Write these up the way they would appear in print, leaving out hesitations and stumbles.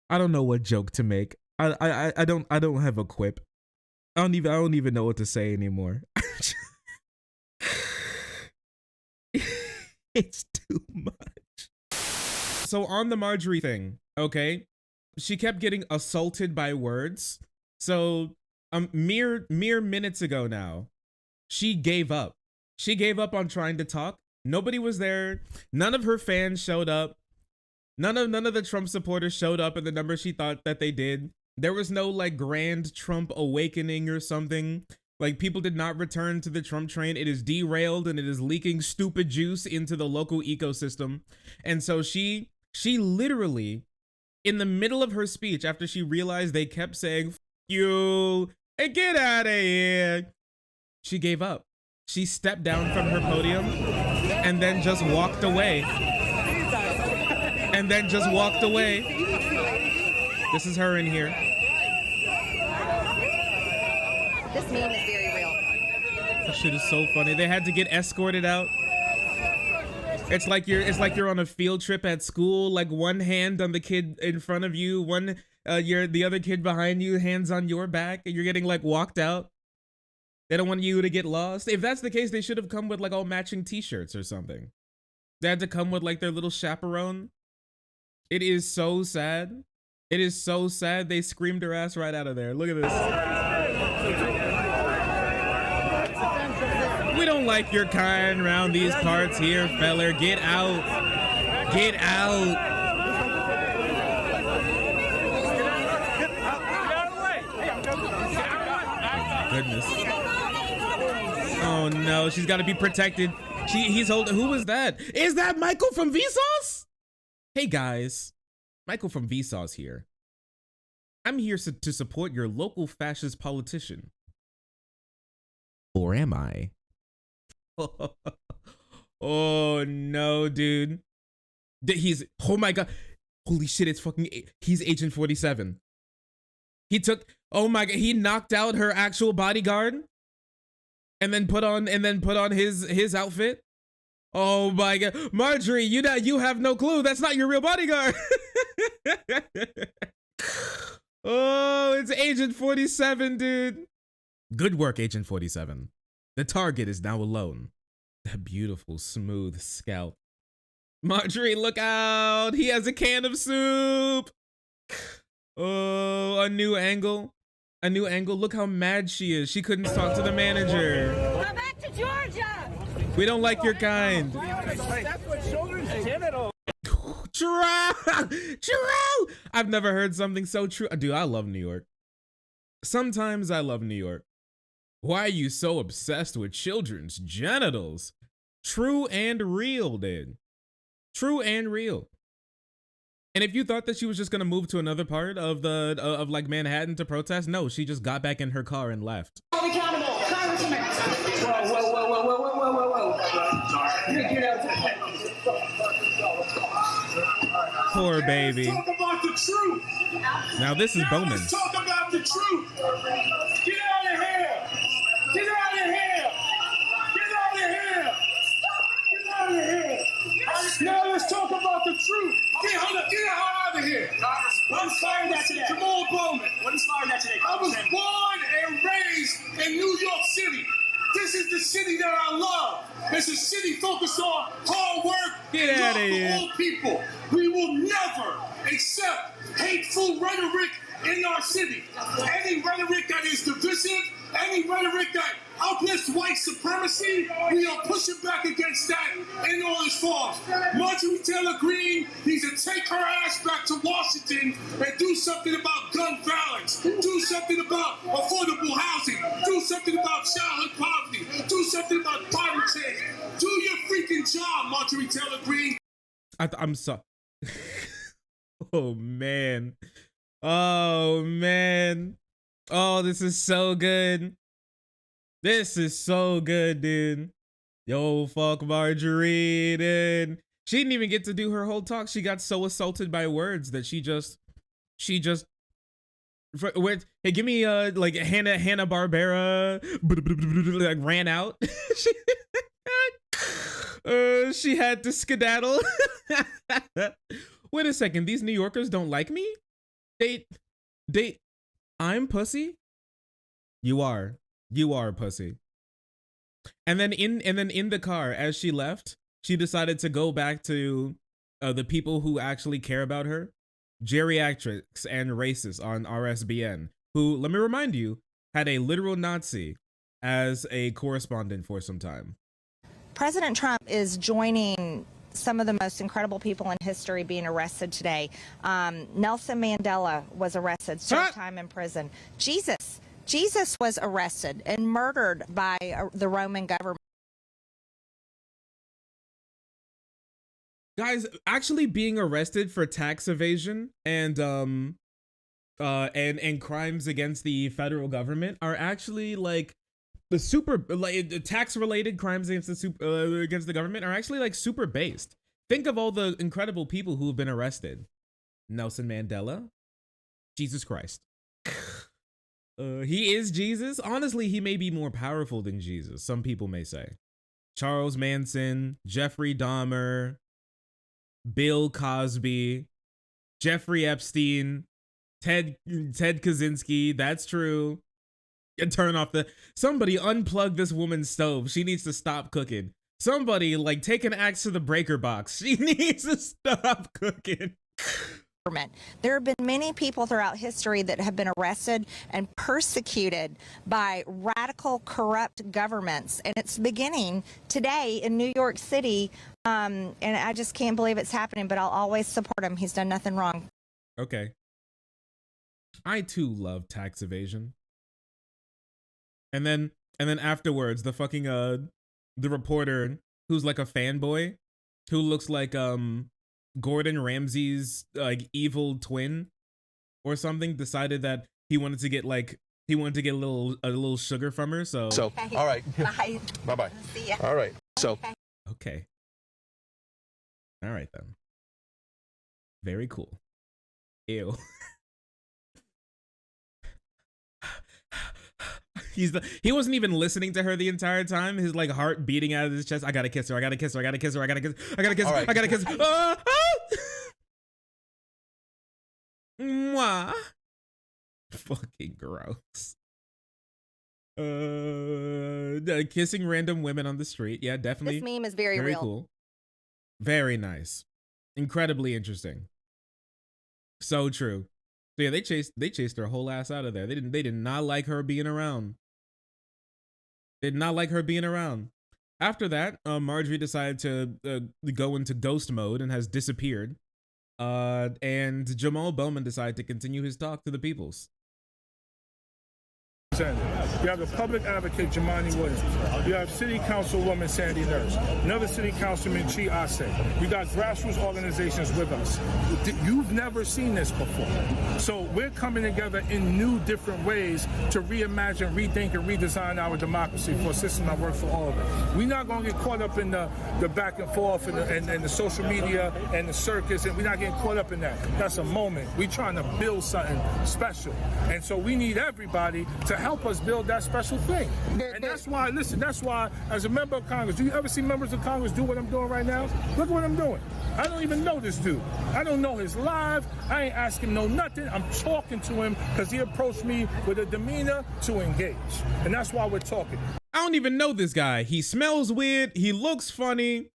I don't know what joke to make. I don't have a quip. I don't even know what to say anymore. It's too much. So on the Marjorie thing, okay, she kept getting assaulted by words. So mere minutes ago now, she gave up. She gave up on trying to talk. Nobody was there. None of her fans showed up. None of the Trump supporters showed up in the number she thought that they did. There was no like grand Trump awakening or something. Like, people did not return to the Trump train. It is derailed and it is leaking stupid juice into the local ecosystem. And so she literally, in the middle of her speech, after she realized they kept saying, "F you, and get out of here," she gave up. She stepped down from her podium and then just walked away. And then just walked away. This is her in here. This meme is very real. That shit is so funny. They had to get escorted out. It's like you're on a field trip at school, like one hand on the kid in front of you, the other kid behind you, hands on your back, and you're getting like walked out. They don't want you to get lost. If that's the case, they should have come with like all matching t-shirts or something. They had to come with like their little chaperone. It is so sad. It is so sad. They screamed her ass right out of there. Look at this. We don't like your kind around these parts here, feller. Get out. Get out. Goodness. Oh no, she's got to be protected. He's holding. Who was that? Is that Michael from Vsauce? Hey guys, Michael from Vsauce here. I'm here to support your local fascist politician. Or am I? Oh no, dude. Oh my god. Holy shit, it's fucking, he's Agent 47. He took, oh my god, he knocked out her actual bodyguard and then put on his outfit. Oh my god. Marjorie, you have no clue. That's not your real bodyguard. Oh, it's Agent 47, dude. Good work, Agent 47. The target is now alone. That beautiful, smooth scalp. Marjorie, look out. He has a can of soup. Oh, a new angle. A new angle. Look how mad she is. She couldn't talk to the manager. Come back to Georgia. We don't like your kind. That's what children's genitals. True. I've never heard something so true. Dude, I love New York. Sometimes I love New York. Why are you so obsessed with children's genitals? True and real, dude. True and real. And if you thought that she was just gonna move to another part of like Manhattan to protest, no, she just got back in her car and left. Accountable, Congressman. Whoa. Poor baby. Talk about the truth. Now this is Bowman. Let's talk about the truth. Get out of here. Get out of here. Get out of here. Get out of here. Now let's talk about the truth. Get out of here. What inspired that today? Jamal Bowman. What inspired that today? I was born and raised in New York City. This is the city that I love. It's a city focused on hard work Get and out love of here. for all people. We will never accept hateful rhetoric in our city. Any rhetoric that is divisive, any rhetoric that uplifts white supremacy, we are pushing back against that in all its forms. Marjorie Taylor Greene needs to take her ass back to Washington and do something about gun violence, do something about affordable housing, do something about childhood poverty, do something about climate change. Do your freaking job, Marjorie Taylor Greene. I'm sorry. Oh man. Oh man. Oh, this is so good. This is so good, dude. Yo, fuck Marjorie, dude. She didn't even get to do her whole talk. She got so assaulted by words that she just hey, give me like Hanna-Barbera like ran out. She had to skedaddle. Wait a second, these New Yorkers don't like me? They, I'm pussy. You are pussy. And then in the car as she left, she decided to go back to the people who actually care about her, geriatrics and racists on RSBN, who, let me remind you, had a literal Nazi as a correspondent for some time. President Trump is joining some of the most incredible people in history being arrested today. Nelson Mandela was arrested, served time in prison. Jesus was arrested and murdered by the Roman government. Guys, actually being arrested for tax evasion and crimes against the federal government are actually like the super, like tax related crimes against the government are actually like super based. Think of all the incredible people who have been arrested. Nelson Mandela, Jesus Christ. He is Jesus. Honestly, he may be more powerful than Jesus, some people may say. Charles Manson, Jeffrey Dahmer, Bill Cosby, Jeffrey Epstein, Ted Kaczynski. That's true. Turn off somebody unplug this woman's stove. She needs to stop cooking. Somebody like take an axe to the breaker box. She needs to stop cooking. There have been many people throughout history that have been arrested and persecuted by radical, corrupt governments. And it's beginning today in New York City. And I just can't believe it's happening, but I'll always support him. He's done nothing wrong. Okay. I too love tax evasion. And then afterwards, the fucking the reporter who's like a fanboy, who looks like Gordon Ramsay's like evil twin or something, decided that he wanted to get a little sugar from her. So Okay. All right. Bye. Bye-bye. See ya. All right. So okay. All right then. Very cool. Ew. He wasn't even listening to her the entire time. His like heart beating out of his chest. I gotta kiss her. I gotta kiss her. I gotta kiss her. I gotta kiss her. I gotta kiss her. Right. I gotta kiss her. Mwah. Fucking gross. Kissing random women on the street. Yeah, definitely. This meme is very real. Cool. Very nice. Incredibly interesting. So true. So yeah, they chased her whole ass out of there. They did not like her being around. Did not like her being around. After that, Marjorie decided to go into ghost mode and has disappeared. And Jamal Bowman decided to continue his talk to the peoples. You have the public advocate, Jamani Williams. You have City Councilwoman Sandy Nurse. Another City Councilman, Chi Ase. You got grassroots organizations with us. You've never seen this before. So we're coming together in new, different ways to reimagine, rethink, and redesign our democracy for a system that works for all of us. We're not going to get caught up in the back and forth and the social media and the circus, and we're not getting caught up in that. That's a moment. We're trying to build something special. And so we need everybody to help us build that special thing. And that's why, listen, that's why as a member of Congress, do you ever see members of Congress do what I'm doing right now? Look at what I'm doing. I don't even know this dude. I don't know his live. I ain't asking him no nothing. I'm talking to him because he approached me with a demeanor to engage. And that's why we're talking. I don't even know this guy. He smells weird. He looks funny.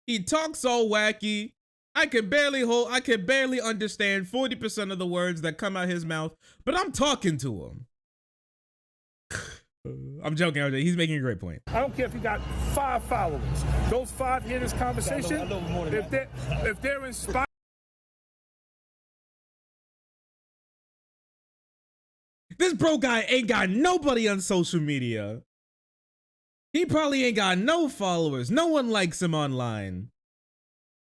He talks all wacky. I can barely understand 40% of the words that come out his mouth, but I'm talking to him. I'm joking. He's making a great point. I don't care if you got 5 followers. Those 5 hear this conversation. If they're inspired. This bro guy ain't got nobody on social media. He probably ain't got no followers. No one likes him online.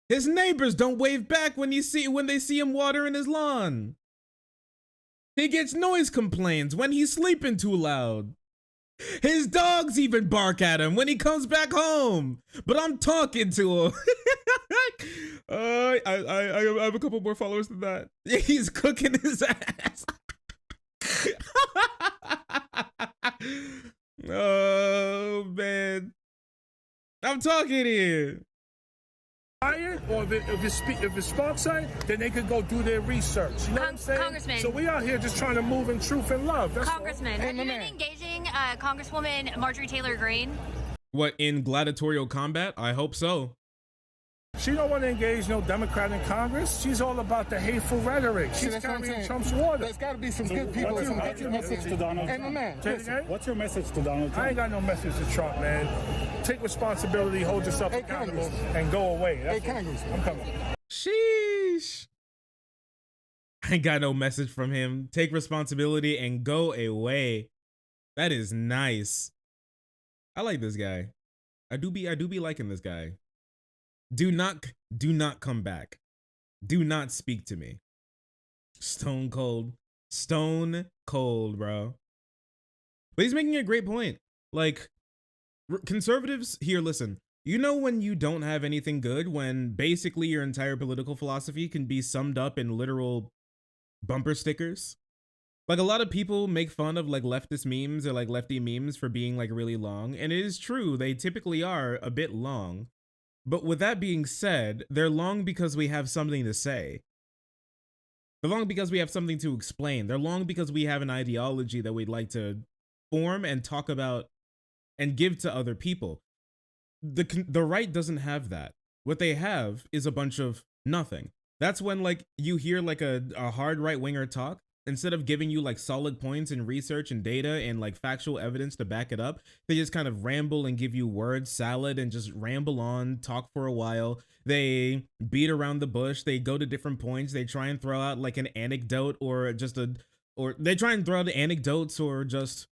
His neighbors don't wave back when they see him watering his lawn. He gets noise complaints when he's sleeping too loud. His dogs even bark at him when he comes back home. But I'm talking to him. I have a couple more followers than that. He's cooking his ass. Oh man, I'm talking here. or if it's sparks side, then they could go do their research. You know what I'm saying? Congressman. So we out here just trying to move in truth and love. That's Congressman, have you been engaging Congresswoman Marjorie Taylor Greene? What, in gladiatorial combat? I hope so. She don't want to engage no Democrat in Congress. She's all about the hateful rhetoric. She's carrying Trump's water. There's got to be some good people. What's your message to Donald Trump? What's your message to Donald Trump? I ain't got no message to Trump, man. Take responsibility, hold yourself accountable, and go away. That's I'm coming. Sheesh. I ain't got no message from him. Take responsibility and go away. That is nice. I like this guy. I do be liking this guy. Do not come back. Do not speak to me. Stone cold, bro. But he's making a great point. Like, conservatives here, listen, you know when you don't have anything good, when basically your entire political philosophy can be summed up in literal bumper stickers? Like, a lot of people make fun of like leftist memes or like lefty memes for being like really long, and it is true, they typically are a bit long. But with that being said, they're long because we have something to say. They're long because we have something to explain. They're long because we have an ideology that we'd like to form and talk about and give to other people. The right doesn't have that. What they have is a bunch of nothing. That's when like you hear like a hard right-winger talk. Instead of giving you like solid points and research and data and like factual evidence to back it up, they just kind of ramble and give you word salad and just ramble on, talk for a while. They beat around the bush. They go to different points. They try and throw out like an anecdote or just they try and throw out anecdotes or just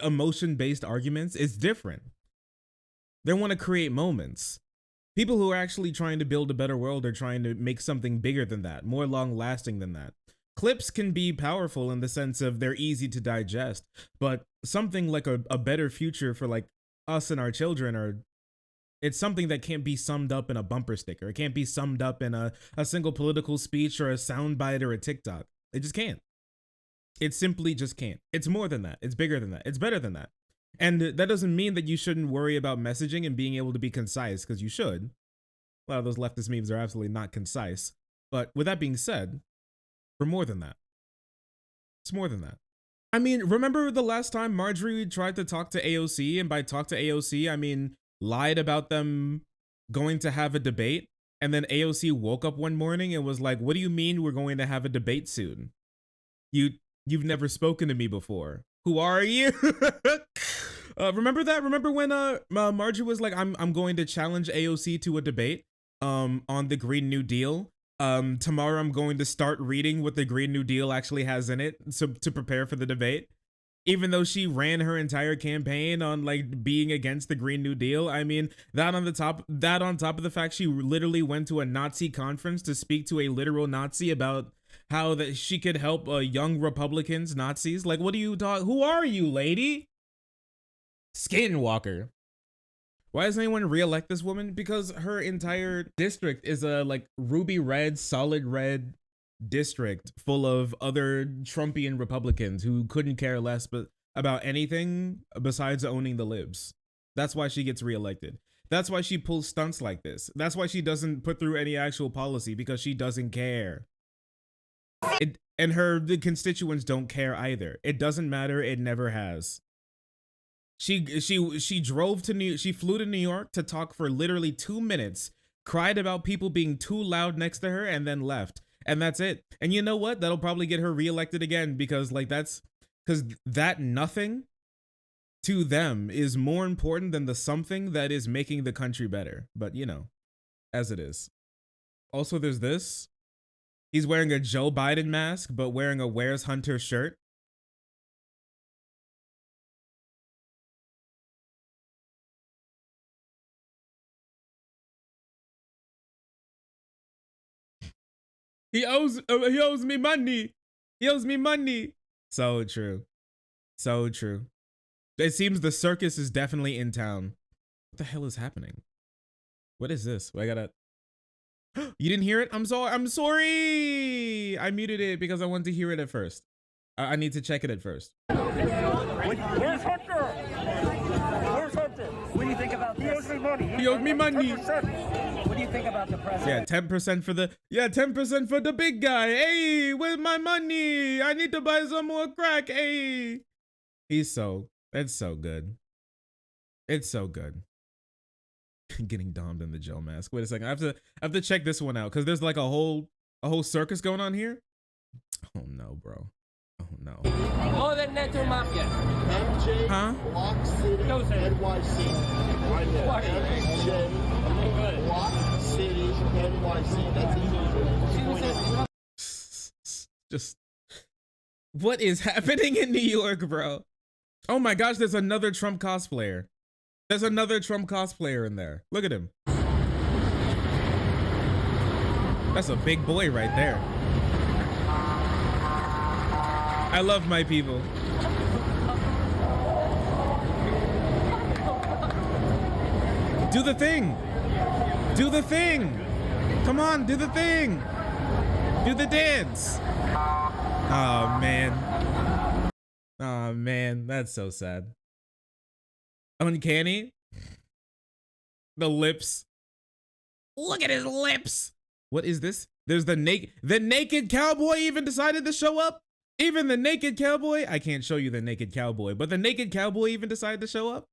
emotion-based arguments. It's different. They want to create moments. People who are actually trying to build a better world are trying to make something bigger than that, more long-lasting than that. Clips can be powerful in the sense of they're easy to digest, but something like a better future for like us and our children it's something that can't be summed up in a bumper sticker. It can't be summed up in a single political speech or a soundbite or a TikTok. It just can't. It simply just can't. It's more than that. It's bigger than that. It's better than that. And that doesn't mean that you shouldn't worry about messaging and being able to be concise, because you should. A lot of those leftist memes are absolutely not concise. But with that being said, we're more than that. It's more than that. I mean, remember the last time Marjorie tried to talk to AOC, and by talk to AOC, I mean lied about them going to have a debate, and then AOC woke up one morning and was like, what do you mean we're going to have a debate soon? You've never spoken to me before. Who are you? Remember that? Remember when Marjorie was like, I'm going to challenge AOC to a debate on the Green New Deal? Tomorrow I'm going to start reading what the Green New Deal actually has in it to prepare for the debate. Even though she ran her entire campaign on like being against the Green New Deal. I mean, that on top of the fact she literally went to a Nazi conference to speak to a literal Nazi about how that she could help young Republicans, Nazis. Like, what are you talking? Who are you, lady? Skinwalker. Why doesn't anyone reelect this woman? Because her entire district is a like ruby red, solid red district full of other Trumpian Republicans who couldn't care less about anything besides owning the libs. That's why she gets reelected. That's why she pulls stunts like this. That's why she doesn't put through any actual policy, because she doesn't care. And the constituents don't care either. It doesn't matter. It never has. She flew to New York to talk for literally 2 minutes, cried about people being too loud next to her, and then left. And that's it. And you know what? That'll probably get her reelected again, because like that nothing to them is more important than the something that is making the country better. But you know, as it is. Also, there's this. He's wearing a Joe Biden mask, but wearing a Where's Hunter shirt. He owes me money. He owes me money. So true. So true. It seems the circus is definitely in town. What the hell is happening? What is this? I gotta... You didn't hear it? I'm sorry. I muted it because I wanted to hear it at first. I need to check it at first. Where's Hunter? Where's Hunter? What do you think about this? He owes me money. He owes me money. 10%. What do you think about the president? Yeah, 10% for the 10% for the big guy. Hey, where's my money? I need to buy some more crack. Hey. It's so good. It's so good. Getting domed in the Joe mask. Wait a second. I have to check this one out because there's like a whole circus going on here. Oh no, bro. Oh no. More than Neto Mafia. MJ Huh? Block City NYC. Right there. MJ Block City NYC. That's easy. Just what is happening in New York, bro? Oh my gosh, there's another Trump cosplayer. There's another Trump cosplayer in there. Look at him. That's a big boy right there. I love my people. Do the thing. Do the thing. Come on, do the thing. Do the dance. Oh man. Oh man, that's so sad. Uncanny. The lips. Look at his lips. What is this? There's the naked cowboy even decided to show up. Even the naked cowboy. I can't show you the naked cowboy, but the naked cowboy even decided to show up.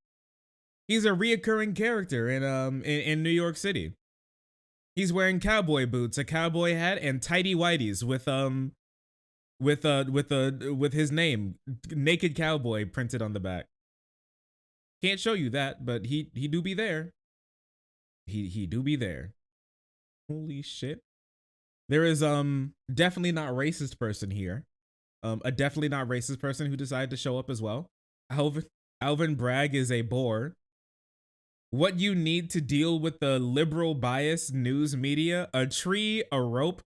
He's a reoccurring character in New York City. He's wearing cowboy boots, a cowboy hat, and tidy whities with his name, Naked Cowboy, printed on the back. Can't show you that, but he do be there. He do be there. Holy shit. There is definitely not racist person here. A definitely not racist person who decided to show up as well. Alvin Bragg is a bore. What you need to deal with the liberal bias news media: a tree, a rope,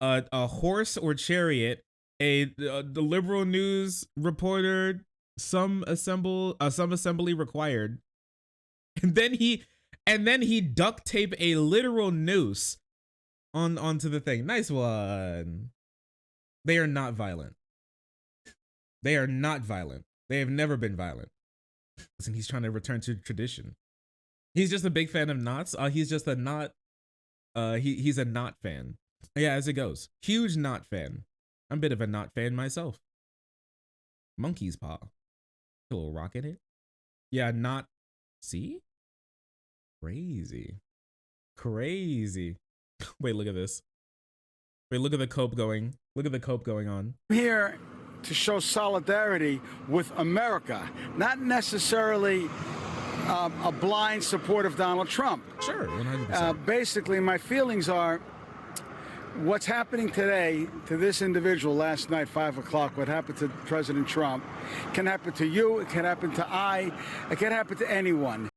a horse or chariot, the liberal news reporter, some assembly required, and then he duct tape a literal noose onto the thing. Nice one. They are not violent. They are not violent. They have never been violent. Listen, he's trying to return to tradition. He's just a big fan of knots. He's just a knot. He's a knot fan. Yeah, as it goes. Huge knot fan. I'm a bit of a knot fan myself. Monkey's paw. A little rock in it. Yeah, knot. See? Crazy. Crazy. Wait, look at this. Wait, look at the cope going. Look at the cope going on. I'm here to show solidarity with America, not necessarily a blind support of Donald Trump. Sure, 100%. Basically, my feelings are what's happening today to this individual last night, 5 o'clock, what happened to President Trump, can happen to you, it can happen to it can happen to anyone.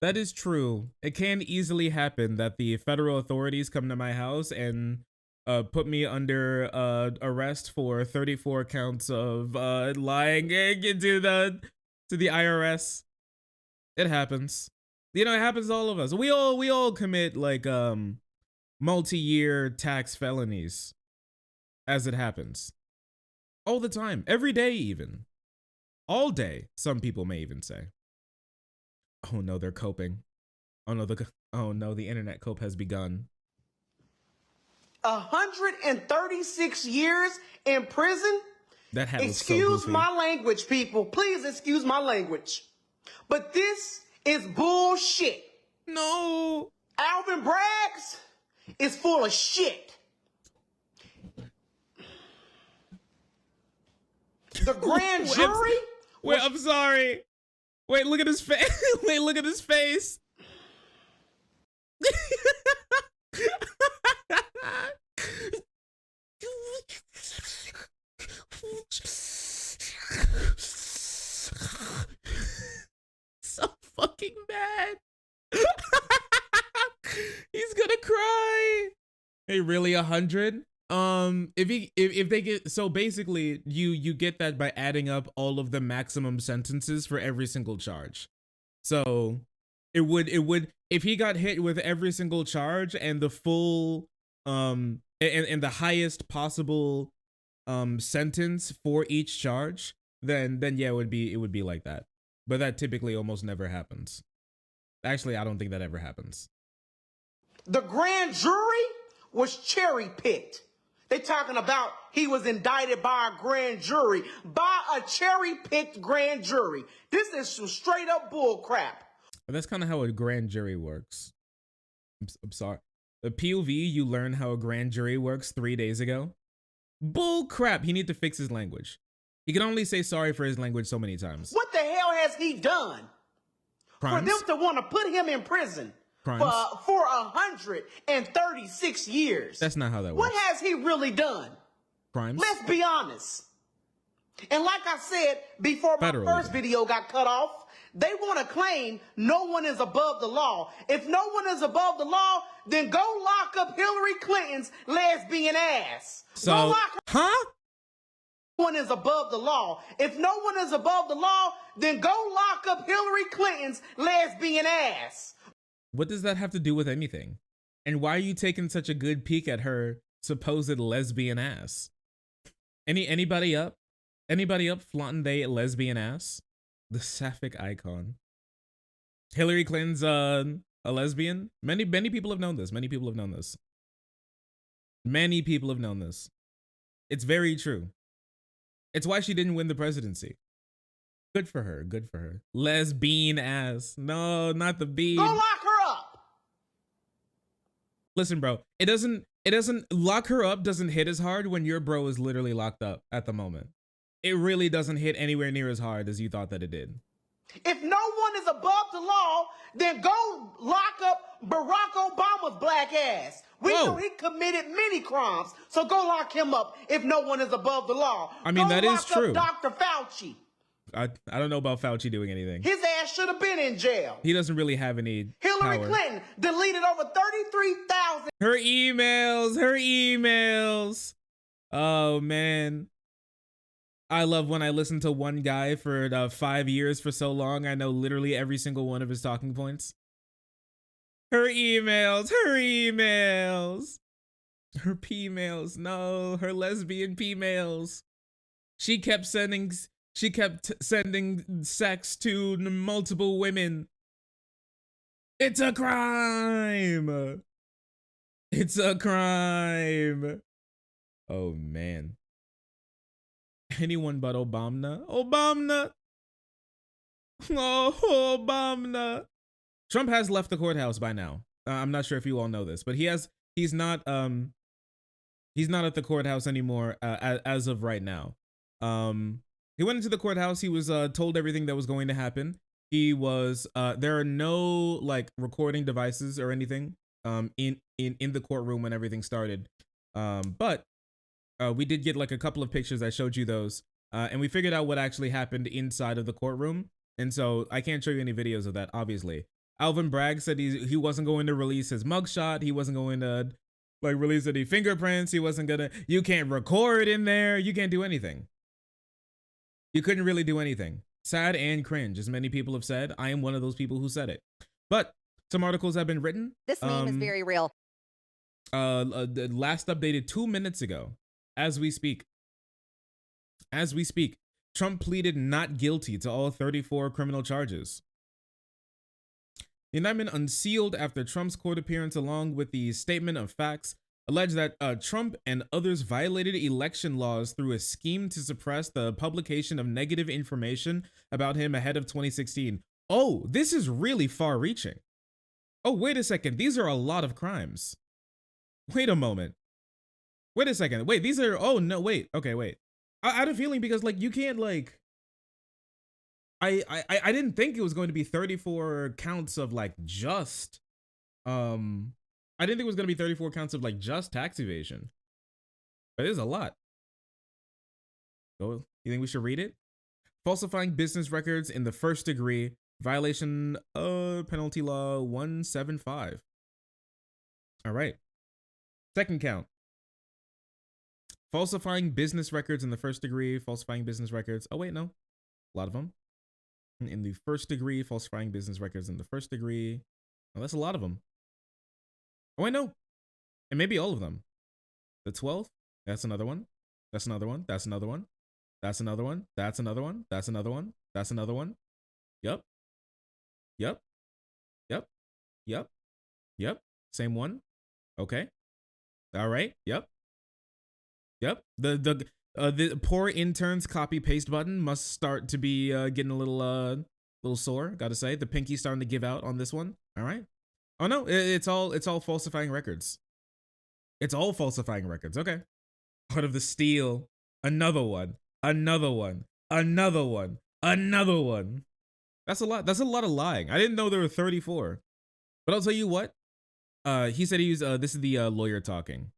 That is true. It can easily happen that the federal authorities come to my house and put me under arrest for 34 counts of lying to the IRS. It happens. You know, it happens to all of us. We all commit like multi-year tax felonies as it happens. All the time. Every day even. All day, some people may even say. Oh no, they're coping. Oh no, the internet cope has begun. 136 years in prison? That hat was excuse so goofy. my language, people. Please excuse my language. But this is bullshit. No. Alvin Bragg's is full of shit. The grand jury? Wait, I'm sorry. Wait, look at his face. Wait, look at his face. So fucking bad. He's gonna cry. Hey, really 100? If they get, so basically you get that by adding up all of the maximum sentences for every single charge. So it would if he got hit with every single charge and the full and the highest possible sentence for each charge, then yeah, it would be like that. But that typically almost never happens. Actually, I don't think that ever happens. The grand jury was cherry picked. They talking about he was indicted by a grand jury, by a cherry picked grand jury. This is some straight up bull crap. That's kind of how a grand jury works. I'm sorry. The POV, you learn how a grand jury works 3 days ago. Bull crap. He need to fix his language. He can only say sorry for his language so many times. What the hell has he done? Crimes? For them to want to put him in prison Crimes? for 136 years. That's not how that works. What has he really done? Crimes? Let's be honest. And like I said before my first video got cut off, they want to claim no one is above the law. If no one is above the law, then go lock up Hillary Clinton's lesbian ass. So, go lock her. huh? No one is above the law. If no one is above the law, then go lock up Hillary Clinton's lesbian ass. What does that have to do with anything? And why are you taking such a good peek at her supposed lesbian ass? Anybody up? Anybody up flaunting they lesbian ass? The sapphic icon. Hillary Clinton's a lesbian? Many people have known this. Many people have known this. Many people have known this. It's very true. It's why she didn't win the presidency. Good for her. Good for her. Lesbian ass. No, not the bean. Go lock her up. Listen, bro. It doesn't lock her up doesn't hit as hard when your bro is literally locked up at the moment. It really doesn't hit anywhere near as hard as you thought that it did. If no one is above the law, then go lock up Barack Obama's black ass. We know he committed many crimes, so go lock him up if no one is above the law. I mean, that is true. Dr. Fauci. I don't know about Fauci doing anything. His ass should have been in jail. He doesn't really have any Hillary power. Clinton deleted over 33,000. Her emails. Oh, man. I love when I listen to one guy for 5 years for so long. I know literally every single one of his talking points. Her emails. Her P-mails. No, her lesbian P-mails. She kept sending sex to multiple women. It's a crime. It's a crime. Oh, man. Anyone but Obama. Obama. Oh, Obama. Trump has left the courthouse by now. I'm not sure if you all know this, but he's not at the courthouse anymore as of right now. He went into the courthouse. He was told everything that was going to happen. He was there are no like recording devices or anything in the courtroom when everything started. But we did get like a couple of pictures. I showed you those, and we figured out what actually happened inside of the courtroom. And so I can't show you any videos of that, obviously. Alvin Bragg said he wasn't going to release his mugshot. He wasn't going to like release any fingerprints. He wasn't gonna. You can't record in there. You can't do anything. You couldn't really do anything. Sad and cringe, as many people have said. I am one of those people who said it. But some articles have been written. This meme is very real. Last updated 2 minutes ago. As we speak, Trump pleaded not guilty to all 34 criminal charges. The indictment unsealed after Trump's court appearance, along with the statement of facts, alleged that Trump and others violated election laws through a scheme to suppress the publication of negative information about him ahead of 2016. Oh, this is really far-reaching. Oh, wait a second. These are a lot of crimes. Wait a moment. Wait a second. Wait, these are, oh no, wait. Okay, wait. I had a feeling because like you can't like, I didn't think it was going to be 34 counts of like just, I didn't think it was going to be 34 counts of like just tax evasion. But it is a lot. So you think we should read it? Falsifying business records in the first degree, violation of penalty law 175. All right. Second count. Falsifying business records in the first degree, falsifying business records. Oh, wait, no. A lot of them. In the first degree, falsifying business records in the first degree. Oh, that's a lot of them. Oh, wait, no. And maybe all of them. The 12th. That's another one. That's another one. That's another one. That's another one. That's another one. That's another one. That's another one. Yep. Yep. Yep. Yep. Yep. Same one. Okay. All right. Yep. The poor intern's copy paste button must start to be getting a little sore. Gotta say, the pinky's starting to give out on this one. All right. Oh no, it's all falsifying records. It's all falsifying records. Okay. Part of the steal. Another one. Another one. Another one. Another one. That's a lot. That's a lot of lying. I didn't know there were 34. But I'll tell you what. He said he was. This is the lawyer talking.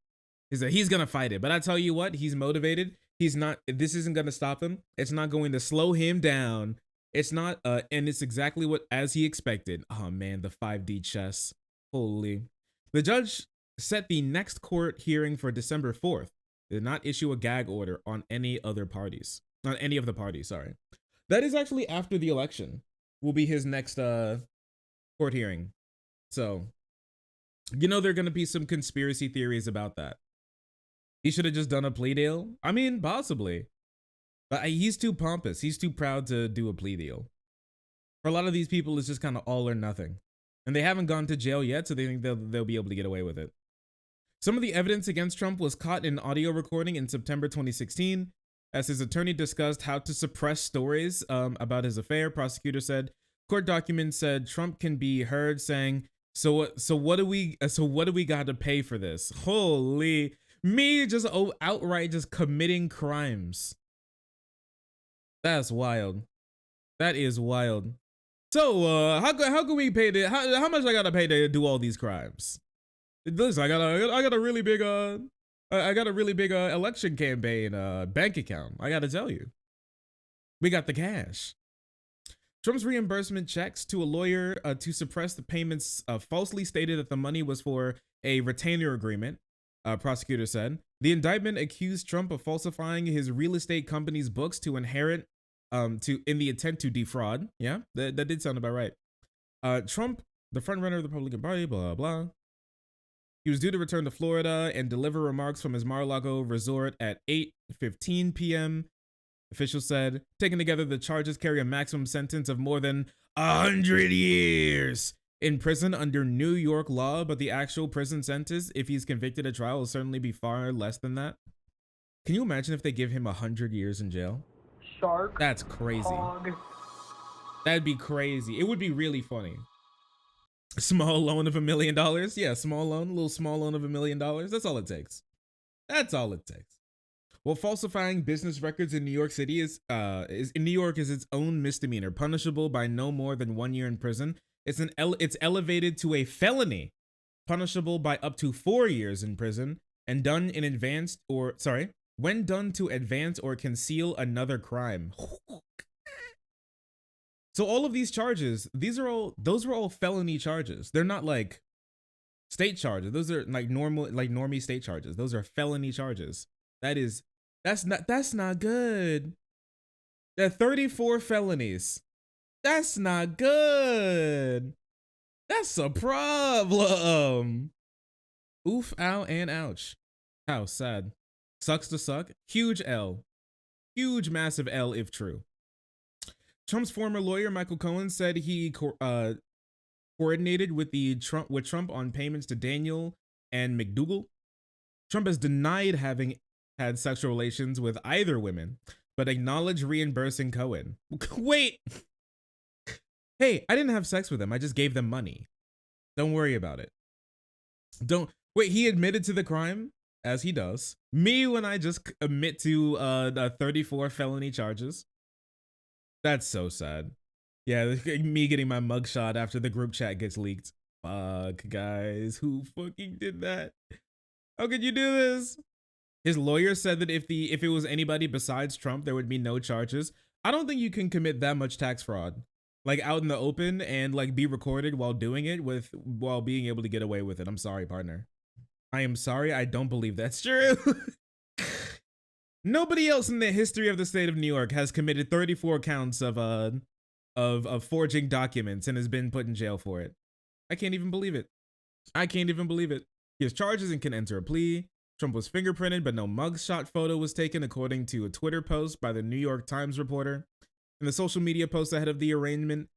He said he's gonna fight it. But I tell you what, he's motivated. He's not. This isn't gonna stop him. It's not going to slow him down. It's not. And it's exactly what as he expected. Oh man, the 5D chess. Holy. The judge set the next court hearing for December 4th. Did not issue a gag order on any other parties. On any of the parties. Sorry. That is actually after the election. Will be his next court hearing. So, you know, there are going to be some conspiracy theories about that. He should have just done a plea deal. I mean, possibly. But he's too pompous. He's too proud to do a plea deal. For a lot of these people, it's just kind of all or nothing. And they haven't gone to jail yet, so they think they'll be able to get away with it. Some of the evidence against Trump was caught in audio recording in September 2016. As his attorney discussed how to suppress stories about his affair, prosecutor said, court documents said Trump can be heard saying, so what do we got to pay for this? Holy, me just outright just committing crimes. That's wild. That is wild. So how can we pay the how much I gotta pay to do all these crimes? Listen, I got a really big election campaign bank account. I gotta tell you, we got the cash. Trump's reimbursement checks to a lawyer to suppress the payments falsely stated that the money was for a retainer agreement. Prosecutor said the indictment accused Trump of falsifying his real estate company's books to inherit in the intent to defraud. Yeah, that did sound about right. Trump, the frontrunner of the Republican Party, blah blah. He was due to return to Florida and deliver remarks from his Mar-a-Lago resort at 8:15 p.m. Officials said, taken together, the charges carry a maximum sentence of more than 100 years in prison under New York law, but the actual prison sentence, if he's convicted at trial, will certainly be far less than that. Can you imagine if they give him 100 years in jail? Shark. That's crazy. Hog. That'd be crazy. It would be really funny. Small loan of $1 million. Yeah, small loan, a little small loan of $1 million. That's all it takes. That's all it takes. Well, falsifying business records in New York City is its own misdemeanor, punishable by no more than 1 year in prison. It's elevated to a felony, punishable by up to 4 years in prison, and done in advance when done to advance or conceal another crime. So all of these charges, those were all felony charges. They're not like state charges. Those are like normie state charges. Those are felony charges. That's not good. There 34 felonies. That's not good. That's a problem. Oof, ow, and ouch. How sad. Sucks to suck. Huge L. Huge, massive L if true. Trump's former lawyer, Michael Cohen, said he coordinated with Trump on payments to Daniel and McDougal. Trump has denied having had sexual relations with either women, but acknowledged reimbursing Cohen. Wait. Hey, I didn't have sex with them. I just gave them money. Don't worry about it. Wait, he admitted to the crime, as he does. Me when I just admit to 34 felony charges. That's so sad. Yeah, me getting my mugshot after the group chat gets leaked. Fuck, guys. Who fucking did that? How could you do this? His lawyer said that if it was anybody besides Trump, there would be no charges. I don't think you can commit that much tax fraud, like out in the open and like be recorded while doing it while being able to get away with it. I'm sorry, partner. I am sorry. I don't believe that's true. Nobody else in the history of the state of New York has committed 34 counts of forging documents and has been put in jail for it. I can't even believe it. I can't even believe it. He has charges and can enter a plea. Trump was fingerprinted, but no mugshot photo was taken, according to a Twitter post by the New York Times reporter. In the social media post ahead of the arraignment,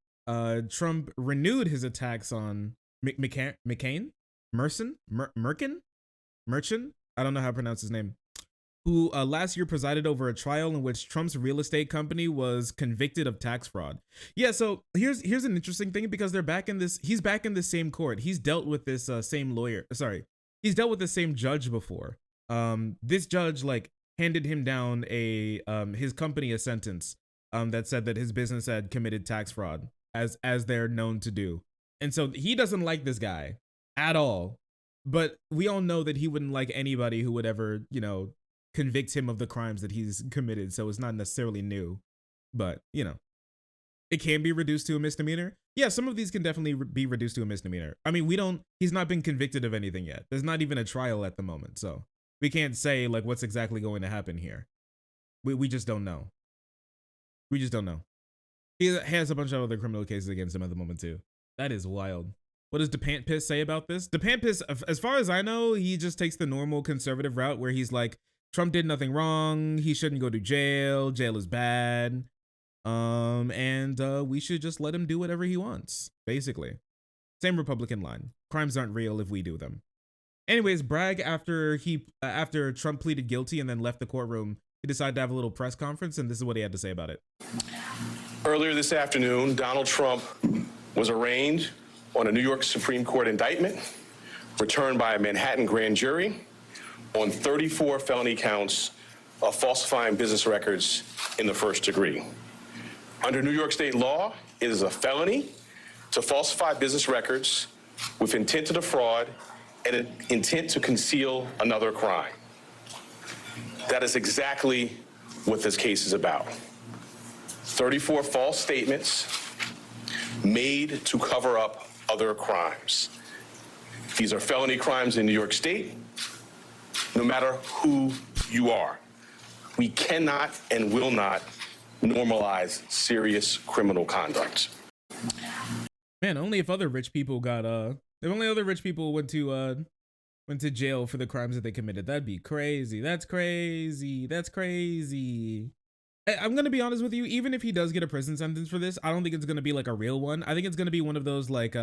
Trump renewed his attacks on McCain. Merchant. I don't know how to pronounce his name. Who last year presided over a trial in which Trump's real estate company was convicted of tax fraud. Yeah, so here's an interesting thing, because they're back in this. He's back in the same court. He's dealt with this same lawyer. Sorry, he's dealt with the same judge before. This judge like handed him down his company a sentence that said that his business had committed tax fraud, as they're known to do. And so he doesn't like this guy at all. But we all know that he wouldn't like anybody who would ever, you know, convict him of the crimes that he's committed. So it's not necessarily new, but you know, it can be reduced to a misdemeanor. Yeah, some of these can definitely be reduced to a misdemeanor. I mean, he's not been convicted of anything yet. There's not even a trial at the moment. So we can't say like what's exactly going to happen here. We just don't know. We just don't know. He has a bunch of other criminal cases against him at the moment too. That is wild. What does DePantpiss say about this? DePantpiss, as far as I know, he just takes the normal conservative route where he's like, Trump did nothing wrong. He shouldn't go to jail. Jail is bad. And we should just let him do whatever he wants, basically. Same Republican line. Crimes aren't real if we do them. Anyways, Bragg, after Trump pleaded guilty and then left the courtroom, he decided to have a little press conference, and this is what he had to say about it. Earlier this afternoon, Donald Trump was arraigned on a New York Supreme Court indictment returned by a Manhattan grand jury on 34 felony counts of falsifying business records in the first degree. Under New York state law, it is a felony to falsify business records with intent to defraud and an intent to conceal another crime. That is exactly what this case is about. 34 false statements made to cover up other crimes. These are felony crimes in New York State, no matter who you are. We cannot and will not normalize serious criminal conduct. Man, only if other rich people got if only other rich people went to jail for the crimes that they committed. That'd be crazy. That's crazy. That's crazy. I'm gonna be honest with you, even if he does get a prison sentence for this, I don't think it's gonna be like a real one. I think it's gonna be one of those like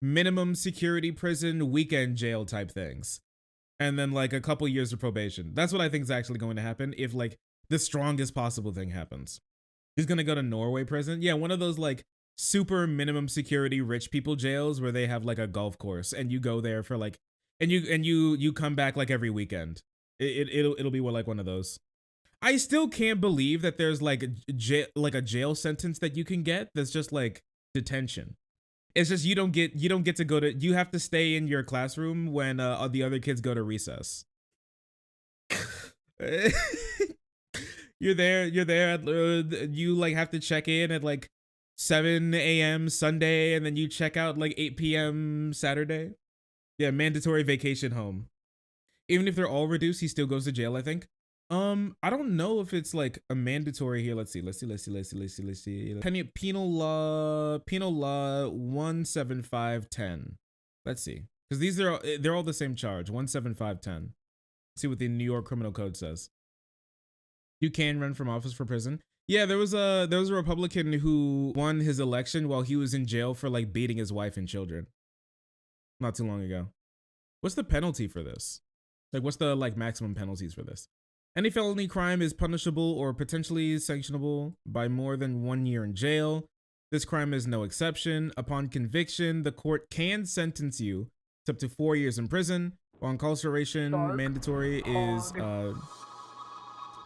minimum security prison weekend jail type things. And then like a couple years of probation. That's what I think is actually going to happen if like the strongest possible thing happens. He's gonna go to Norway prison. Yeah, one of those like super minimum security rich people jails where they have like a golf course and you go there for like, and you come back like every weekend. It'll be like one of those. I still can't believe that there's like a jail sentence that you can get that's just like detention. It's just you don't get to go to, you have to stay in your classroom when the other kids go to recess. You're there you like have to check in at like 7 a.m. Sunday and then you check out like 8 p.m. Saturday. Yeah, mandatory vacation home. Even if they're all reduced, he still goes to jail, I think. I don't know if it's like a mandatory here. Let's see. Penal law 17510. Let's see. Because they're all the same charge. 17510. Let's see what the New York Criminal Code says. You can run from office for prison. Yeah, there was a Republican who won his election while he was in jail for like beating his wife and children. Not too long ago. What's the penalty for this? Like, what's the like maximum penalties for this? Any felony crime is punishable or potentially sanctionable by more than 1 year in jail. This crime is no exception. Upon conviction, the court can sentence you to up to 4 years in prison. While incarceration mandatory is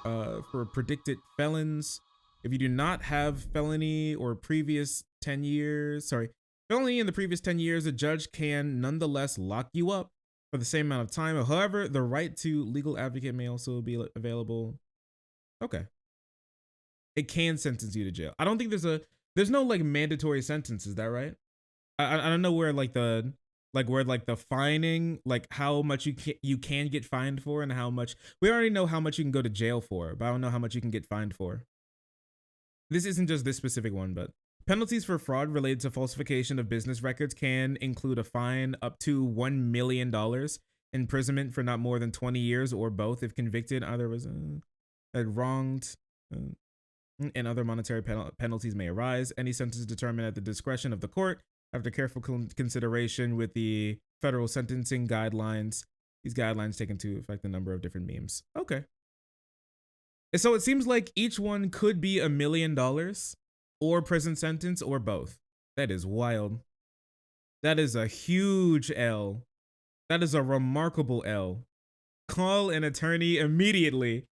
for predicted felons. If you do not have felony or previous 10 years, felony in the previous 10 years, a judge can nonetheless lock you up for the same amount of time. However, the right to legal advocate may also be available. Okay. It can sentence you to jail. I don't think there's no like mandatory sentence. Is that right? I don't know where like the fining, like how much you can get fined for and how much. We already know how much you can go to jail for, but I don't know how much you can get fined for. This isn't just this specific one, but penalties for fraud related to falsification of business records can include a fine up to $1 million, imprisonment for not more than 20 years, or both if convicted. Either was wronged, and other monetary penalties may arise. Any sentence is determined at the discretion of the court After careful consideration with the federal sentencing guidelines, these guidelines take into effect a number of different memes. Okay. So it seems like each one could be $1 million or prison sentence or both. That is wild. That is a huge L. That is a remarkable L. Call an attorney immediately.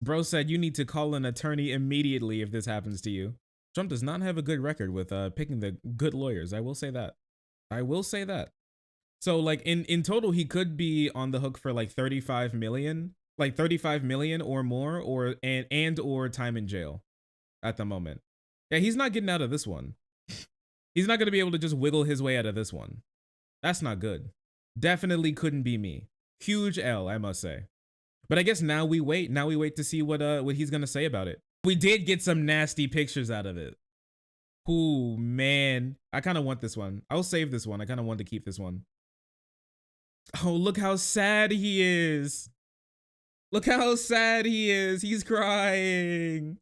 Bro said you need to call an attorney immediately if this happens to you. Trump does not have a good record with picking the good lawyers. I will say that. I will say that. So like in total, he could be on the hook for like 35 million, like 35 million or more, or or time in jail at the moment. Yeah, he's not getting out of this one. He's not going to be able to just wiggle his way out of this one. That's not good. Definitely couldn't be me. Huge L, I must say. But I guess now we wait. Now we wait to see what he's going to say about it. We did get some nasty pictures out of it. Ooh, man. I kind of want this one. I'll save this one. I kind of want to keep this one. Oh, look how sad he is. Look how sad he is. He's crying.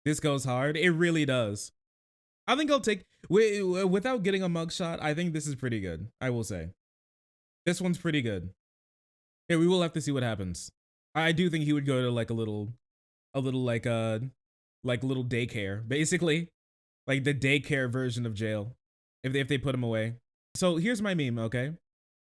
This goes hard. It really does. I think I'll take, without getting a mugshot, I think this is pretty good. I will say. This one's pretty good. Yeah, we will have to see what happens. I do think he would go to like a little like little daycare, basically. Like the daycare version of jail, if they put him away. So here's my meme, okay?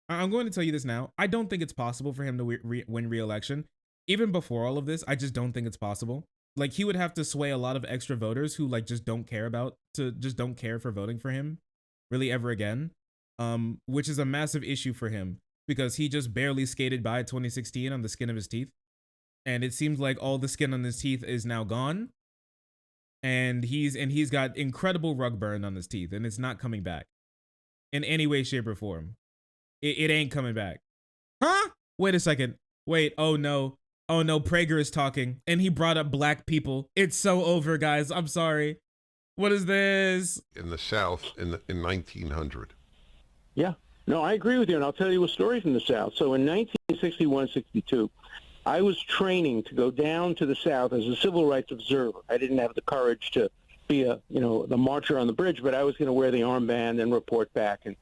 I'm going to tell you this now. I don't think it's possible for him to win re-election. Even before all of this, I just don't think it's possible. Like he would have to sway a lot of extra voters who like just don't care for voting for him really ever again. Which is a massive issue for him because he just barely skated by 2016 on the skin of his teeth. And it seems like all the skin on his teeth is now gone. And he's got incredible rug burn on his teeth and it's not coming back in any way, shape, or form. It ain't coming back. Huh? Wait a second. Wait, oh no. Oh no, Prager is talking and he brought up black people. It's so over, guys. I'm sorry. What is this? In the South in 1900. Yeah. No, I agree with you, and I'll tell you a story from the South. So in 1961-62, I was training to go down to the South as a civil rights observer. I didn't have the courage to be the marcher on the bridge, but I was going to wear the armband and report back. And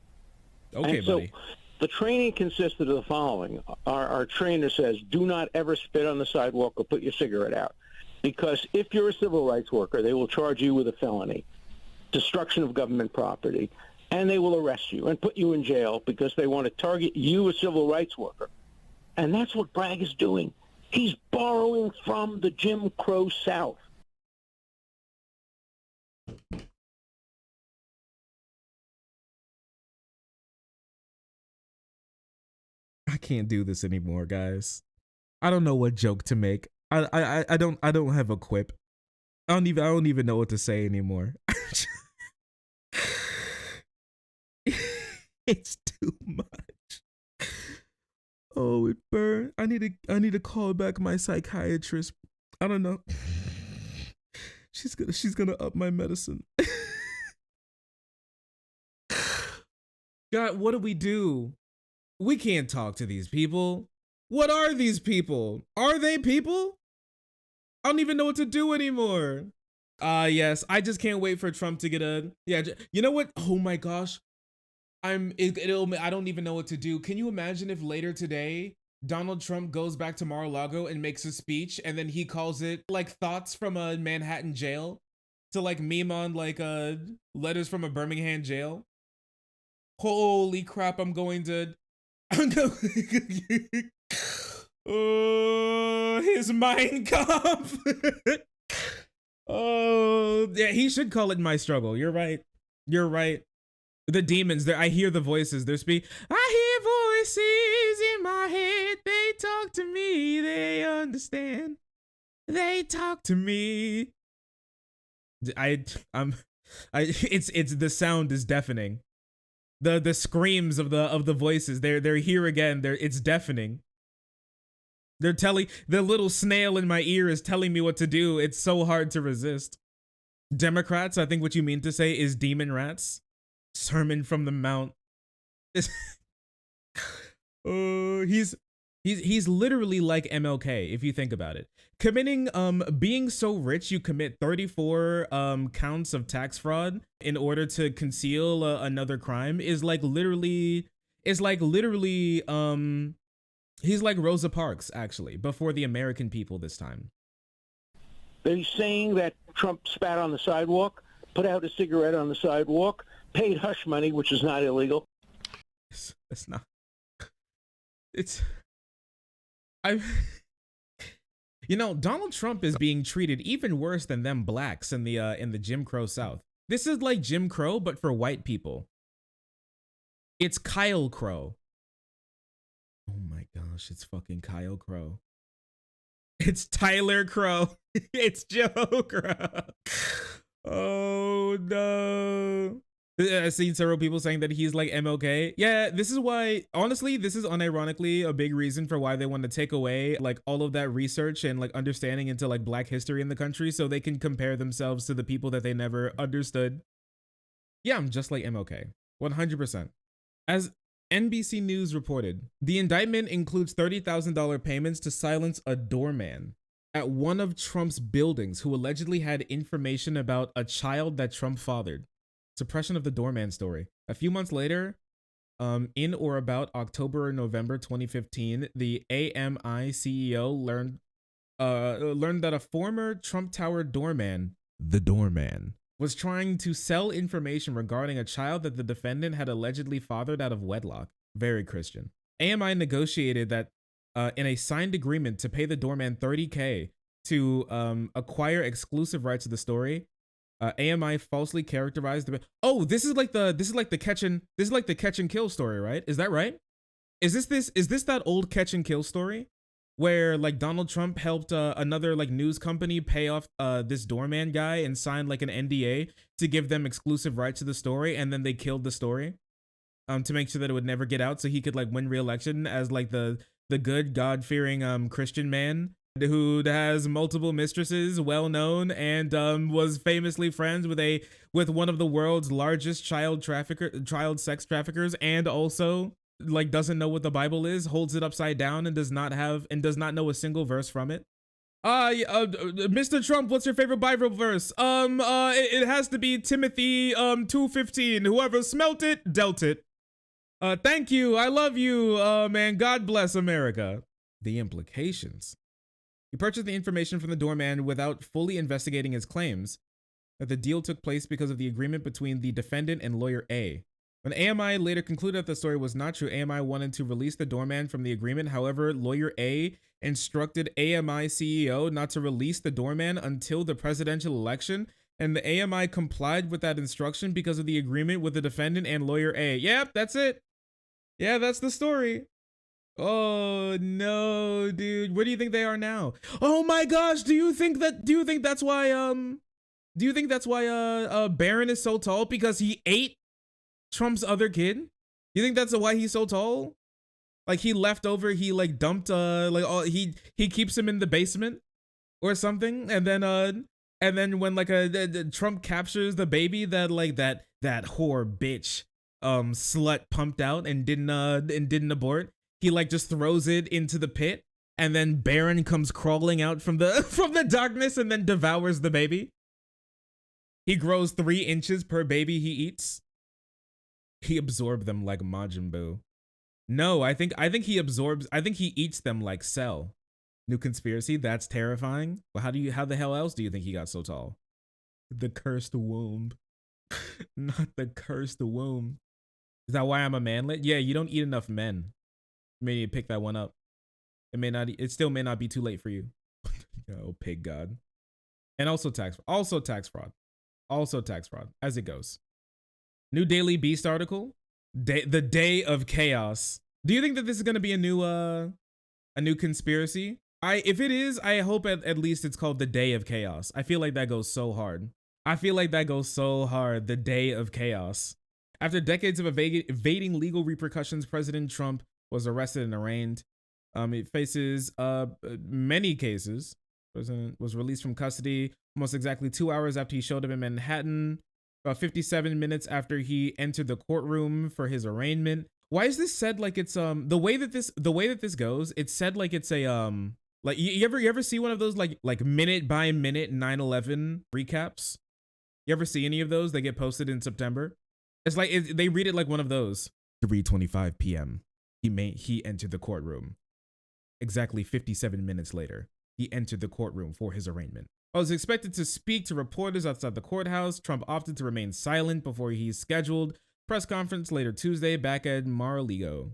so buddy. The training consisted of the following. Our trainer says, do not ever spit on the sidewalk or put your cigarette out. Because if you're a civil rights worker, they will charge you with a felony, destruction of government property, and they will arrest you and put you in jail because they want to target you, a civil rights worker. And that's what Bragg is doing. He's borrowing from the Jim Crow South. I can't do this anymore, guys. I don't know what joke to make. I don't have a quip. I don't even know what to say anymore. It's too much. Oh, it burned. I need to call back my psychiatrist. I don't know. She's gonna up my medicine. God, what do we do? We can't talk to these people. What are these people? Are they people? I don't even know what to do anymore. Yes, I just can't wait for Trump to get you know what? Oh my gosh. I don't even know what to do. Can you imagine if later today, Donald Trump goes back to Mar-a-Lago and makes a speech and then he calls it like thoughts from a Manhattan jail to like meme on like letters from a Birmingham jail? Holy crap, I'm going oh, his Mein Kampf. Oh, yeah, he should call it My Struggle. You're right. You're right. The demons, I hear the voices. I hear voices in my head. They talk to me. They understand. They talk to me. It's the sound is deafening. The screams of the voices. They're here again. It's deafening. The little snail in my ear is telling me what to do. It's so hard to resist. Democrats, I think what you mean to say is demon rats. Sermon from the Mount. Oh, He's literally like MLK if you think about it. Committing being so rich you commit 34 counts of tax fraud in order to conceal another crime is like literally he's like Rosa Parks actually before the American people this time. They're saying that Trump spat on the sidewalk, put out a cigarette on the sidewalk, paid hush money, which is not illegal. It's not. You know, Donald Trump is being treated even worse than them blacks in the Jim Crow South. This is like Jim Crow, but for white people. It's Kyle Crow. Oh my gosh, it's fucking Kyle Crow. It's Tyler Crow. It's Joe Crow. Oh no. I've seen several people saying that he's like MLK. Yeah, this is why, honestly, this is unironically a big reason for why they want to take away like all of that research and like understanding into like black history in the country so they can compare themselves to the people that they never understood. Yeah, I'm just like MLK, 100%. As NBC News reported, the indictment includes $30,000 payments to silence a doorman at one of Trump's buildings who allegedly had information about a child that Trump fathered. Suppression of the doorman story. A few months later, in or about October or November 2015, the AMI CEO learned that a former Trump Tower doorman, the doorman, was trying to sell information regarding a child that the defendant had allegedly fathered out of wedlock. Very Christian. AMI negotiated that in a signed agreement to pay the doorman $30K to acquire exclusive rights to the story. AMI falsely characterized the. Oh, this is like the catch and kill story, right? Is that right? Is this that old catch and kill story where like Donald Trump helped another like news company pay off this doorman guy and sign like an NDA to give them exclusive rights to the story, and then they killed the story to make sure that it would never get out so he could like win re-election as like the good God-fearing Christian man who has multiple mistresses, well known, and was famously friends with one of the world's largest child sex traffickers, and also like doesn't know what the Bible is, holds it upside down, and does not know a single verse from it. Mr. Trump, what's your favorite Bible verse? It has to be Timothy 2:15. Whoever smelt it, dealt it. Thank you. I love you. Man, God bless America. The implications. He purchased the information from the doorman without fully investigating his claims that the deal took place because of the agreement between the defendant and lawyer A. When AMI later concluded that the story was not true, AMI wanted to release the doorman from the agreement. However, lawyer A instructed AMI CEO not to release the doorman until the presidential election, and the AMI complied with that instruction because of the agreement with the defendant and lawyer A. Yep, that's it. Yeah, that's the story. Oh no, dude. Where do you think they are now? Oh my gosh, do you think that's why Barron is so tall? Because he ate Trump's other kid? You think that's why he's so tall? Like he left over, he like dumped he keeps him in the basement or something, and then when like Trump captures the baby that whore bitch slut pumped out and didn't abort, he like just throws it into the pit, and then Barron comes crawling out from the darkness and then devours the baby. He grows 3 inches per baby he eats. He absorbed them like Majin Buu. No, I think he eats them like Cell. New conspiracy, that's terrifying. Well, how the hell else do you think he got so tall? The cursed womb. Not the cursed womb. Is that why I'm a manlet? Yeah, you don't eat enough men. You may need to pick that one up. It still may not be too late for you. Oh, pig god. And also tax fraud, as it goes. New Daily Beast article, the day of chaos. Do you think that this is going to be a new conspiracy? If it is, I hope at least it's called the day of chaos. I feel like that goes so hard. The day of chaos. After decades of evading legal repercussions, President Trump was arrested and arraigned. He faces many cases. President was released from custody almost exactly 2 hours after he showed up in Manhattan. About 57 minutes after he entered the courtroom for his arraignment, Why is this said like it's the way that this goes? It's said like it's a like you ever see one of those like minute by minute 9/11 recaps? You ever see any of those? They get posted in September. It's like they read it like one of those. 3:25 p.m. He entered the courtroom. Exactly 57 minutes later, he entered the courtroom for his arraignment. I was expected to speak to reporters outside the courthouse. Trump opted to remain silent before his scheduled press conference later Tuesday back at Mar-a-Lago.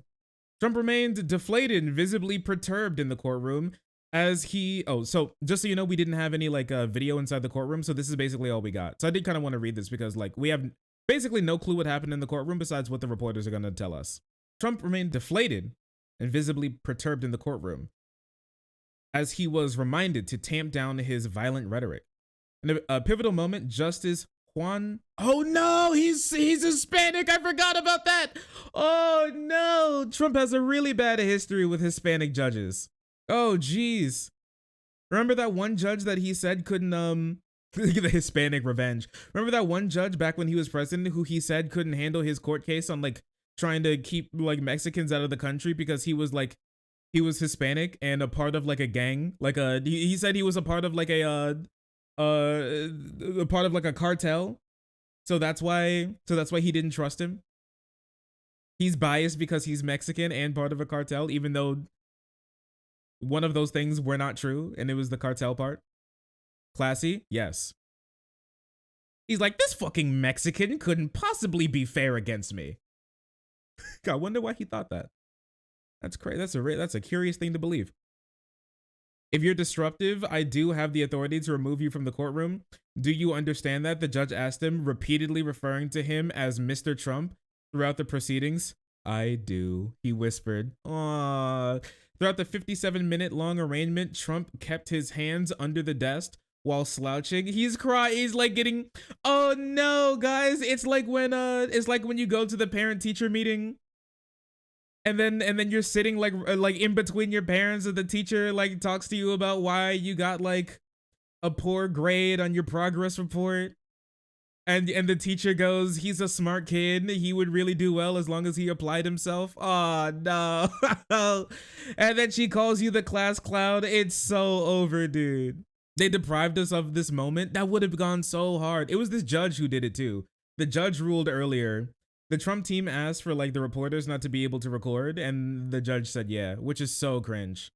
Trump remained deflated and visibly perturbed in the courtroom as he, so just so you know, we didn't have any like video inside the courtroom. So this is basically all we got. So I did kind of want to read this because like we have basically no clue what happened in the courtroom besides what the reporters are going to tell us. Trump remained deflated and visibly perturbed in the courtroom as he was reminded to tamp down his violent rhetoric. In a pivotal moment, Justice Juan, oh no, he's Hispanic. I forgot about that. Oh no, Trump has a really bad history with Hispanic judges. Oh geez. Remember that one judge that he said couldn't the Hispanic revenge. Remember that one judge back when he was president who he said couldn't handle his court case on like trying to keep like Mexicans out of the country because he was Hispanic and a part of like a gang, like he said he was a part of like a part of like a cartel. So that's why he didn't trust him. He's biased because he's Mexican and part of a cartel, even though one of those things were not true and it was the cartel part. Classy? Yes. He's like, this fucking Mexican couldn't possibly be fair against me. I wonder why he thought that. That's crazy. That's a curious thing to believe. If you're disruptive, I do have the authority to remove you from the courtroom. Do you understand that? The judge asked him, repeatedly referring to him as Mr. Trump throughout the proceedings. I do, he whispered. Aww. Throughout the 57-minute long arraignment, Trump kept his hands under the desk while slouching. He's crying. He's like getting, oh no, guys. It's like when you go to the parent-teacher meeting and then you're sitting like in between your parents and the teacher like talks to you about why you got like a poor grade on your progress report. And the teacher goes, he's a smart kid. He would really do well as long as he applied himself. Oh, no. And then she calls you the class clown. It's so over, dude. They deprived us of this moment. That would have gone so hard. It was this judge who did it too. The judge ruled earlier. The Trump team asked for like the reporters not to be able to record. And the judge said, yeah, which is so cringe.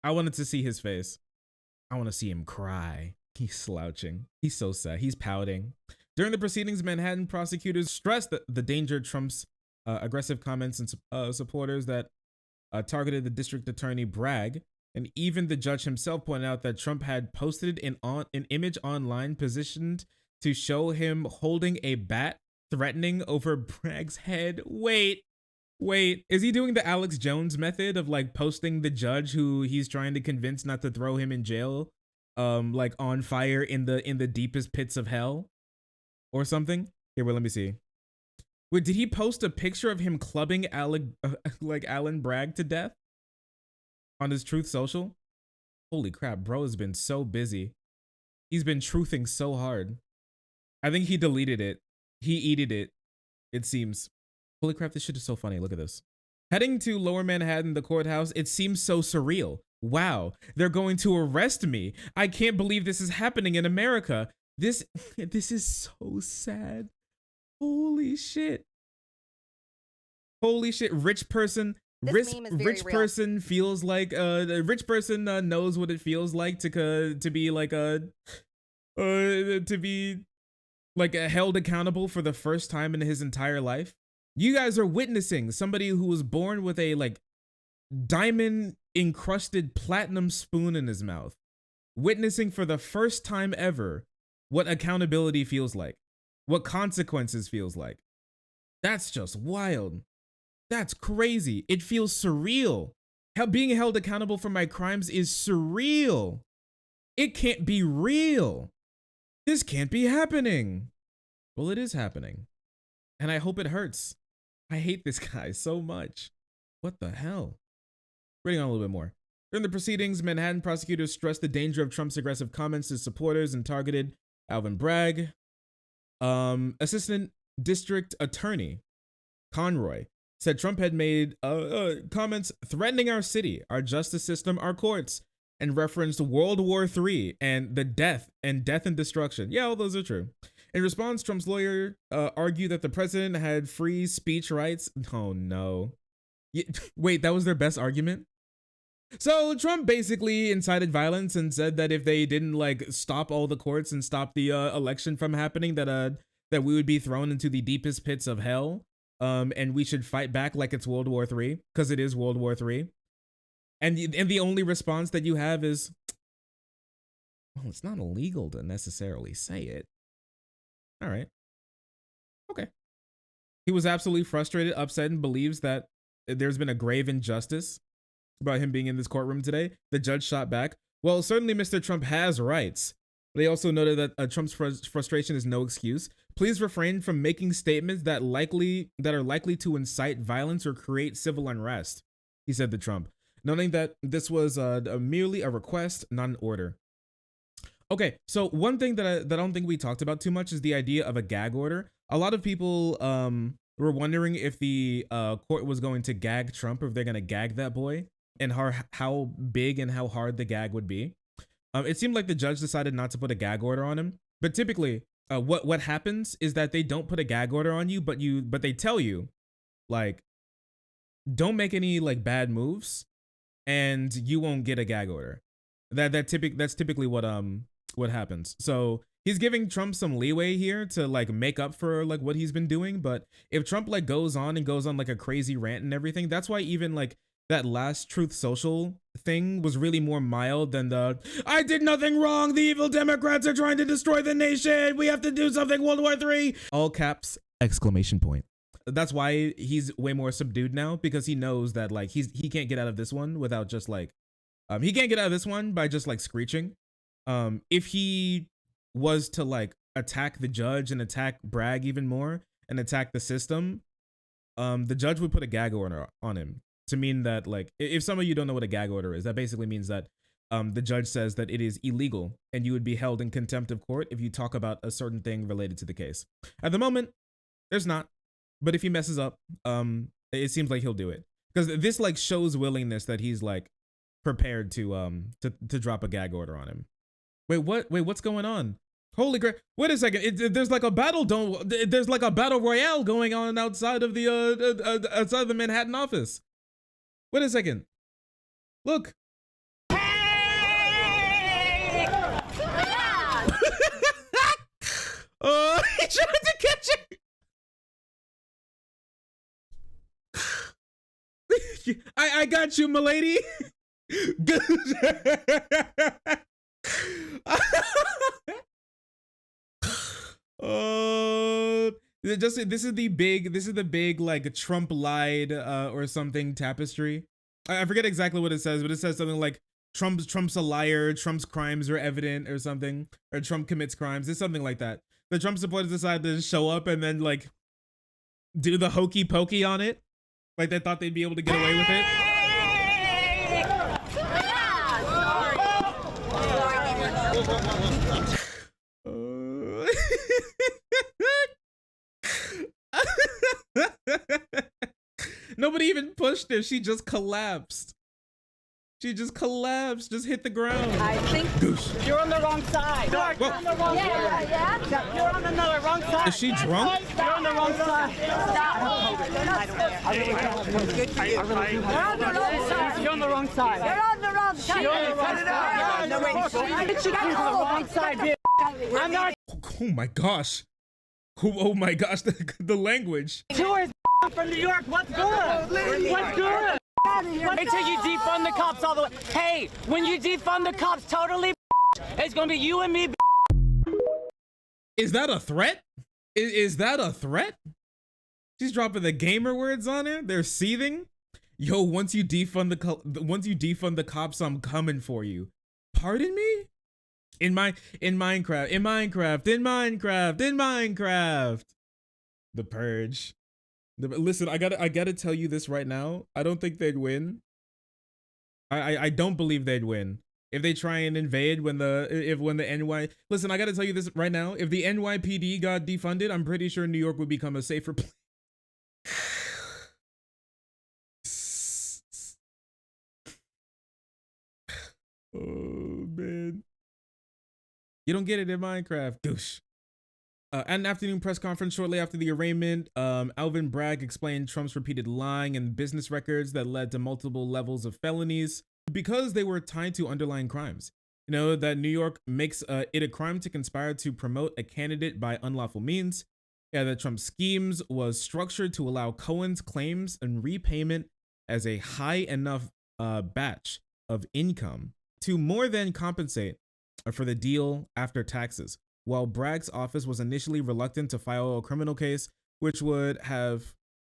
I wanted to see his face. I want to see him cry. He's slouching. He's so sad. He's pouting. During the proceedings, Manhattan prosecutors stressed the danger of Trump's aggressive comments and supporters that targeted the district attorney Bragg. And even the judge himself pointed out that Trump had posted an image online positioned to show him holding a bat threatening over Bragg's head. Wait, is he doing the Alex Jones method of like posting the judge who he's trying to convince not to throw him in jail, like on fire in the deepest pits of hell? Or something? Here, well, let me see. Wait, did he post a picture of him clubbing Alan Bragg to death on his Truth Social? Holy crap, bro has been so busy. He's been truthing so hard. I think he deleted it. He eated it, it seems. Holy crap, this shit is so funny. Look at this. Heading to Lower Manhattan, the courthouse, it seems so surreal. Wow, they're going to arrest me. I can't believe this is happening in America. This is so sad. Holy shit. Rich person feels like a rich person knows what it feels like to be like held accountable for the first time in his entire life. You guys are witnessing somebody who was born with a like diamond encrusted platinum spoon in his mouth, witnessing for the first time ever what accountability feels like, what consequences feels like. That's just wild. That's crazy. It feels surreal. Being held accountable for my crimes is surreal. It can't be real. This can't be happening. Well, it is happening. And I hope it hurts. I hate this guy so much. What the hell? Reading on a little bit more. During the proceedings, Manhattan prosecutors stressed the danger of Trump's aggressive comments to supporters and targeted Alvin Bragg. Assistant District Attorney Conroy said Trump had made comments threatening our city, our justice system, our courts, and referenced World War III and the death and destruction. Yeah, all those are true. In response, Trump's lawyer argued that the president had free speech rights. Oh no. Wait, that was their best argument? So Trump basically incited violence and said that if they didn't like stop all the courts and stop the election from happening, that we would be thrown into the deepest pits of hell. And we should fight back like it's World War III, because it is World War III. And the only response that you have is, well, it's not illegal to necessarily say it. All right. Okay. He was absolutely frustrated, upset, and believes that there's been a grave injustice about him being in this courtroom today. The judge shot back. Well, certainly Mr. Trump has rights. They also noted that Trump's frustration is no excuse. Please refrain from making statements that are likely to incite violence or create civil unrest, he said to Trump, noting that this was merely a request, not an order. Okay, so one thing that I don't think we talked about too much is the idea of a gag order. A lot of people were wondering if the court was going to gag Trump, or if they're going to gag that boy, and how big and how hard the gag would be. It seemed like the judge decided not to put a gag order on him. But typically, what happens is that they don't put a gag order on you, but they tell you, like, don't make any like bad moves, and you won't get a gag order. That's typically what happens. So he's giving Trump some leeway here to like make up for like what he's been doing. But if Trump like goes on like a crazy rant and everything, that's why even like that last Truth Social thing was really more mild than the "I did nothing wrong, the evil Democrats are trying to destroy the nation, we have to do something, World War III, all caps, exclamation point. That's why he's way more subdued now, because he knows that like he can't get out of this one without just like he can't get out of this one by just like screeching. If he was to like attack the judge and attack Bragg even more and attack the system, the judge would put a gag order on him, to mean that, like, if some of you don't know what a gag order is, that basically means that the judge says that it is illegal and you would be held in contempt of court if you talk about a certain thing related to the case. At the moment, there's not, but if he messes up, it seems like he'll do it, because this like shows willingness that he's like prepared to drop a gag order on him. Wait, what's going on? Holy crap! Wait a second. There's like a battle. There's like a battle royale going on outside of the Manhattan office. Wait a second. Look. Hey! Oh, he tried to catch it. I got you, milady. This is the big like Trump lied or something tapestry. I forget exactly what it says, but it says something like Trump's a liar, Trump's crimes are evident or something, or Trump commits crimes. It's something like that. The Trump supporters decided to show up and then like do the hokey pokey on it, like they thought they'd be able to get away with it. Nobody even pushed her. She just collapsed. Just hit the ground. I think you're on the wrong side. You're on the wrong side. Yeah. You're on the wrong side. Is she drunk? You're on the wrong side. You're on the wrong side. You're on the wrong side. You're on the wrong side. No, wait. She got on the wrong side, bitch. I'm not. Oh my gosh. Oh my gosh. The language. Tours from New York. What's good? What's good? Wait till you defund the cops all the way. Hey, when you defund the cops totally, it's gonna be you and me. Is that a threat? Is that a threat? She's dropping the gamer words on her. They're seething. Yo, once you defund the cops, I'm coming for you. Pardon me? In Minecraft. The Purge. Listen, I gotta tell you this right now. I don't think they'd win. I don't believe they'd win if they try and invade when the NY. Listen, I gotta tell you this right now. If the NYPD got defunded, I'm pretty sure New York would become a safer place. man. You don't get it in Minecraft. Douche. At an afternoon press conference shortly after the arraignment, Alvin Bragg explained Trump's repeated lying and business records that led to multiple levels of felonies because they were tied to underlying crimes. You know, that New York makes it a crime to conspire to promote a candidate by unlawful means. Yeah, that Trump's schemes was structured to allow Cohen's claims and repayment as a high enough batch of income to more than compensate for the deal after taxes. While Bragg's office was initially reluctant to file a criminal case, which would have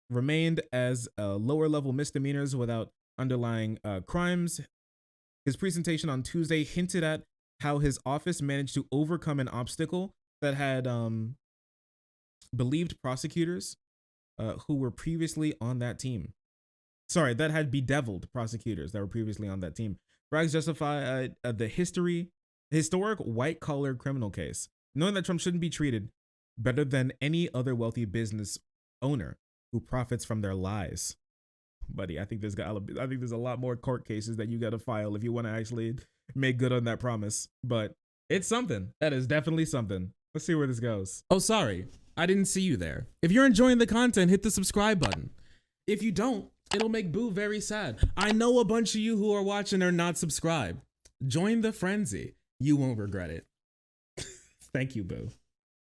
remained as lower level misdemeanors without underlying crimes, his presentation on Tuesday hinted at how his office managed to overcome an obstacle that had believed prosecutors who were previously on that team. Sorry, that had bedeviled prosecutors that were previously on that team. Bragg justified the historic white-collar criminal case, knowing that Trump shouldn't be treated better than any other wealthy business owner who profits from their lies. Buddy, I think there's a lot more court cases that you got to file if you want to actually make good on that promise. But it's something. That is definitely something. Let's see where this goes. Oh, sorry. I didn't see you there. If you're enjoying the content, hit the subscribe button. If you don't, it'll make Boo very sad. I know a bunch of you who are watching are not subscribed. Join the frenzy. You won't regret it. Thank you, Boo.